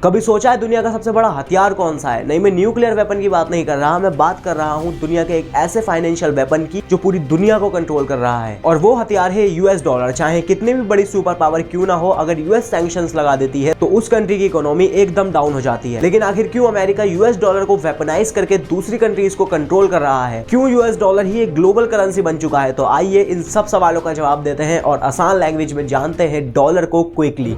कभी सोचा है दुनिया का सबसे बड़ा हथियार कौन सा है? नहीं, मैं न्यूक्लियर वेपन की बात नहीं कर रहा, मैं बात कर रहा हूँ दुनिया के एक ऐसे फाइनेंशियल वेपन की जो पूरी दुनिया को कंट्रोल कर रहा है, और वो हथियार है यूएस डॉलर। चाहे कितनी भी बड़ी सुपर पावर क्यों ना हो, अगर यूएस सैंक्शंस लगा देती है तो उस कंट्री की इकोनॉमी एकदम डाउन हो जाती है। लेकिन आखिर क्यों अमेरिका यूएस डॉलर को वेपनाइज करके दूसरी कंट्रीज को कंट्रोल कर रहा है? क्यों यूएस डॉलर ही एक ग्लोबल करेंसी बन चुका है? तो आइए इन सब सवालों का जवाब देते हैं और आसान लैंग्वेज में जानते हैं डॉलर को क्विकली।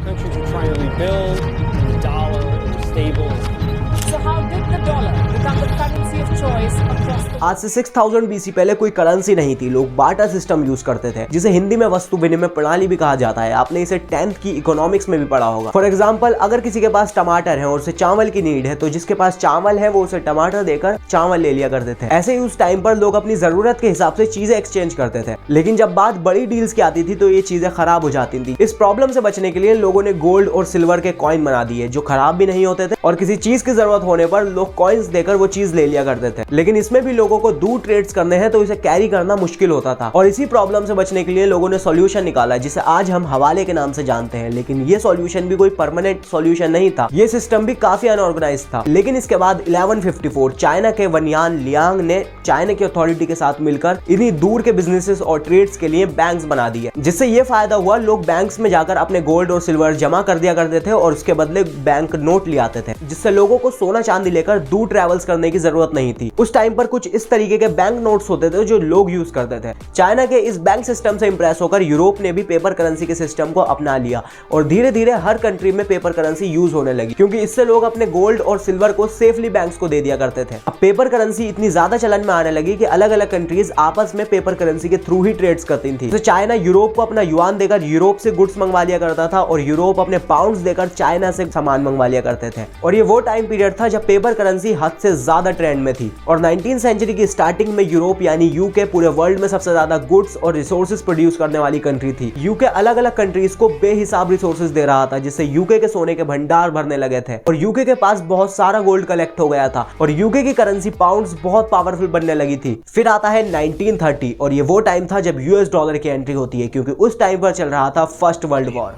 आज से 6000 BC पहले कोई करेंसी नहीं थी, लोग बार्टर सिस्टम यूज करते थे, जिसे हिंदी में वस्तु विनिमय प्रणाली भी कहा जाता है। आपने इसे 10th की इकोनॉमिक्स में भी पढ़ा होगा। फॉर एग्जांपल, अगर किसी के पास टमाटर है और उसे चावल की नीड है, तो जिसके पास चावल है वो उसे टमाटर देकर चावल ले लिया करते थे। ऐसे ही उस टाइम पर लोग अपनी जरूरत के हिसाब से चीजें एक्सचेंज करते थे। लेकिन जब बात बड़ी डील्स की आती थी तो ये चीजें खराब हो जाती थी। इस प्रॉब्लम से बचने के लिए लोगों ने गोल्ड और सिल्वर के कॉइन बना दिए, जो खराब भी नहीं होते थे और किसी चीज की जरूरत होने पर लोग कॉइन्स देकर वो चीज ले लिया करते थे। लेकिन इसमें भी लोगों को दूर ट्रेड्स करने हैं तो इसे कैरी करना मुश्किल होता था, और इसी प्रॉब्लम से बचने के लिए लोगों ने सॉल्यूशन निकाला, जिसे आज हम हवाले के नाम से जानते हैं। लेकिन ये सॉल्यूशन भी कोई परमानेंट सॉल्यूशन नहीं था, ये सिस्टम भी काफी अनऑर्गेनाइज था। लेकिन इसके बाद 1154 चाइना के वनयान लियांग ने चाइना की अथॉरिटी के साथ मिलकर इन्हीं दूर के बिजनेसेस और ट्रेड्स के लिए बैंक्स बना दिए, जिससे ये फायदा हुआ, लोग बैंक्स में जाकर अपने गोल्ड और सिल्वर जमा कर दिया करते थे और उसके बदले बैंक नोट ले आते थे, जिससे लोगों को सोना चांदी लेकर दूर ट्रेवल्स करने की जरूरत नहीं थी। उस टाइम पर कुछ इस तरीके के बैंक नोट्स होते थे जो लोग यूज करते थे। चाइना के इस बैंक सिस्टम से इंप्रेस होकर यूरोप ने भी पेपर करेंसी के सिस्टम को अपना लिया, और धीरे धीरे हर कंट्री में पेपर करेंसी यूज होने लगी, क्योंकि इससे लोग अपने गोल्ड और सिल्वर को सेफली बैंक्स को दे दिया करते थे। अब पेपर करेंसी इतनी ज्यादा चलन में आने लगी कि अलग अलग कंट्रीज आपस में पेपर करेंसी के थ्रू ही ट्रेड्स करती थी। तो चाइना यूरोप को अपना युआन देकर यूरोप से गुड्स मंगवा लिया करता था, और यूरोप अपने पाउंड्स देकर चाइना से सामान मंगवा लिया करते थे। और ये वो टाइम पीरियड था जब पेपर करेंसी हद से ज्यादा ट्रेंड में थी। और 19th सेंचुरी की स्टार्टिंग में यूरोप यानी यूके पूरे वर्ल्ड में सबसे ज्यादा गुड्स और रिसोर्सेज प्रोड्यूस करने वाली कंट्री थी। यूके अलग अलग कंट्रीज को बेहिसाब रिसोर्सेज दे रहा था, जिससे यूके के सोने के भंडार भरने लगे थे, और यूके के पास बहुत सारा गोल्ड कलेक्ट हो गया था, और यूके की करेंसी पाउंड्स बहुत पावरफुल बनने लगी थी। फिर आता है 1930, और ये वो टाइम था जब यूएस डॉलर की एंट्री होती है, क्योंकि उस टाइम पर चल रहा था first world war.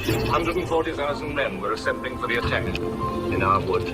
140,000 men were assembling for the attack in our wood.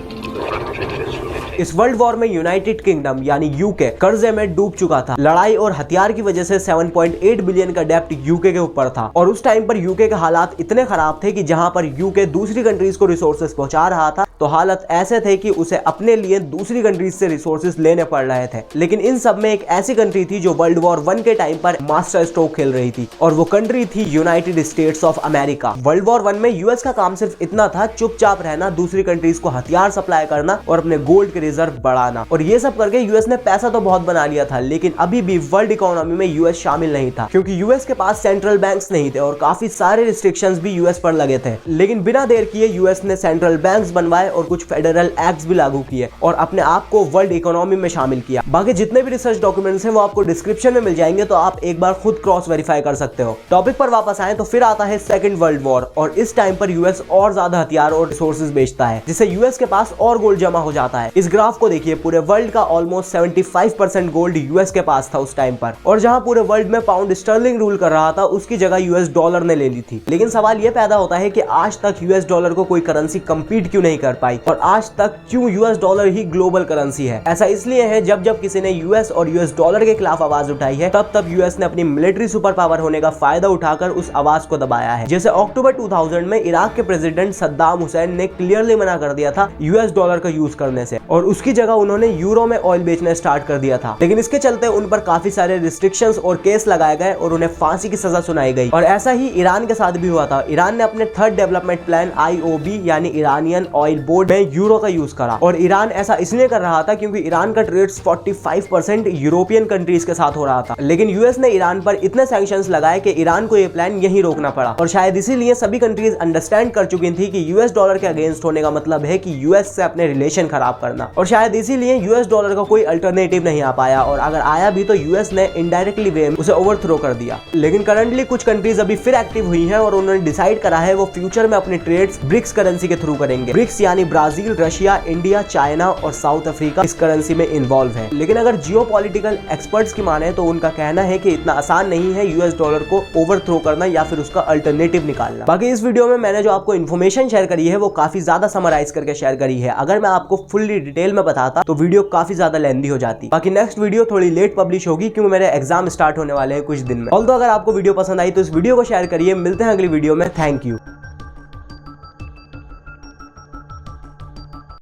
इस वर्ल्ड वॉर में यूनाइटेड किंगडम यानी यूके कर्जे में डूब चुका था। लड़ाई और हथियार की वजह से 7.8 बिलियन का डेप्ट यूके के ऊपर था, और उस टाइम पर यूके के हालात इतने खराब थे कि जहां पर यूके दूसरी कंट्रीज को रिसोर्सेज पहुंचा रहा था, तो हालत ऐसे थे कि उसे अपने लिए दूसरी कंट्रीज से रिसोर्सेज लेने पड़ रहे थे। लेकिन इन सब में एक ऐसी कंट्री थी जो वर्ल्ड वॉर 1 के टाइम पर मास्टर स्ट्रोक खेल रही थी, और वो कंट्री थी United states of America. World war 1 में यूएस का काम सिर्फ इतना था, चुपचाप रहना, दूसरी कंट्रीज को हथियार सप्लाई करना और अपने गोल्ड के रिजर्व बढ़ाना। और ये सब करके यूएस ने पैसा तो बहुत बना लिया था, लेकिन अभी भी वर्ल्ड इकोनॉमी में यूएस शामिल नहीं था, क्योंकि यूएस के पास सेंट्रल बैंक्स नहीं थे और काफी सारे रिस्ट्रिक्शंस भी यूएस पर लगे थे। लेकिन बिना देर किए यूएस ने सेंट्रल बैंक्स बनवाए और कुछ फेडरल एक्ट्स भी लागू किए और अपने आप को वर्ल्ड इकोनॉमी में शामिल किया। बाकी जितने भी रिसर्च डॉक्यूमेंट्स हैं वो आपको डिस्क्रिप्शन में मिल जाएंगे, तो आप एक बार खुद क्रॉस वेरीफाई कर सकते हो। टॉपिक पर वापस आए तो फिर आता है सेकंड वर्ल्ड वॉर, और इस टाइम पर यूएस और ज्यादा हथियार और रिसोर्सेज बेचता है, जिससे यूएस के पास और गोल्ड जमा हो जाता है। इस ग्राफ को देखिए, पूरे वर्ल्ड का ऑलमोस्ट 75% गोल्ड यूएस के पास था उस टाइम पर, और जहां पूरे वर्ल्ड में पाउंड स्टर्लिंग रूल कर रहा था, उसकी जगह यूएस डॉलर ने ले ली थी। लेकिन सवाल यह पैदा होता है कि आज तक यूएस डॉलर को कोई करेंसी कम्पीट क्यों नहीं कर पाई, और आज तक क्यों यूएस डॉलर ही ग्लोबल करेंसी है? ऐसा इसलिए है, जब जब किसी ने यूएस और यूएस डॉलर के खिलाफ आवाज उठाई है, तब तब यूएस ने अपनी मिलिट्री सुपर पावर होने का फायदा उठाकर उस आवाज को दबाया है। जैसे अक्टूबर 2000 में इराक के प्रेसिडेंट सद्दाम हुसैन ने क्लियरली मना कर दिया था यूएस डॉलर का यूज करने से, और उसकी जगह उन्होंने यूरो में ऑयल बेचना स्टार्ट कर दिया था। लेकिन इसके चलते उन पर काफी सारे रिस्ट्रिक्शंस और केस लगाए गए और उन्हें फांसी की सजा सुनाई गई। और ऐसा ही ईरान के साथ भी हुआ था। ईरान ने अपने थर्ड डेवलपमेंट प्लान IOB यानी ईरानियन ऑयल बोर्ड में यूरो का यूज करा, और ईरान ऐसा इसलिए कर रहा था क्योंकि ईरान का ट्रेड 45% यूरोपियन कंट्रीज के साथ हो रहा था। लेकिन यूएस ने ईरान पर इतने सैंक्शंस लगाए कि ईरान को यह प्लान यहीं रोकना पड़ा, और शायद इसीलिए सभी कंट्रीज अंडरस्टैंड कर चुकी थी कि यूएस डॉलर के अगेंस्ट होने का मतलब है कि यूएस से अपने रिलेशन खराब करना, और शायद इसीलिए यूएस डॉलर का कोई अल्टरनेटिव नहीं आ पाया, और अगर आया भी तो यूएस ने इनडायरेक्टली वे में उसे ओवरथ्रो कर दिया। लेकिन करंटली कुछ कंट्रीज अभी फिर एक्टिव हुई हैं और उन्होंने डिसाइड करा है वो फ्यूचर में अपने ट्रेड्स ब्रिक्स करेंसी के थ्रू करेंगे। ब्रिक्स यानी ब्राजील, रशिया, इंडिया, चाइना और साउथ अफ्रीका इस करेंसी में इन्वॉल्व है। लेकिन अगर जियोपॉलिटिकल एक्सपर्ट्स की माने तो उनका कहना है कि इतना आसान नहीं है यूएस डॉलर को ओवरथ्रो करना या फिर उसका अल्टरनेटिव निकालना। बाकी इस वीडियो में मैंने जो आपको इन्फॉर्मेशन शेयर करी है वो काफी ज्यादा समराइज करके शेयर करी है। अगर मैं आपको फुल्ली डिटेल में बताता तो वीडियो काफी ज्यादा लेंथी हो जाती। बाकी नेक्स्ट वीडियो थोड़ी लेट पब्लिश होगी क्योंकि मेरे एग्जाम स्टार्ट होने वाले हैं कुछ दिन में। ऑल्दो अगर आपको वीडियो पसंद आई तो इस वीडियो को शेयर करिए। मिलते हैं अगली वीडियो में। Thank you.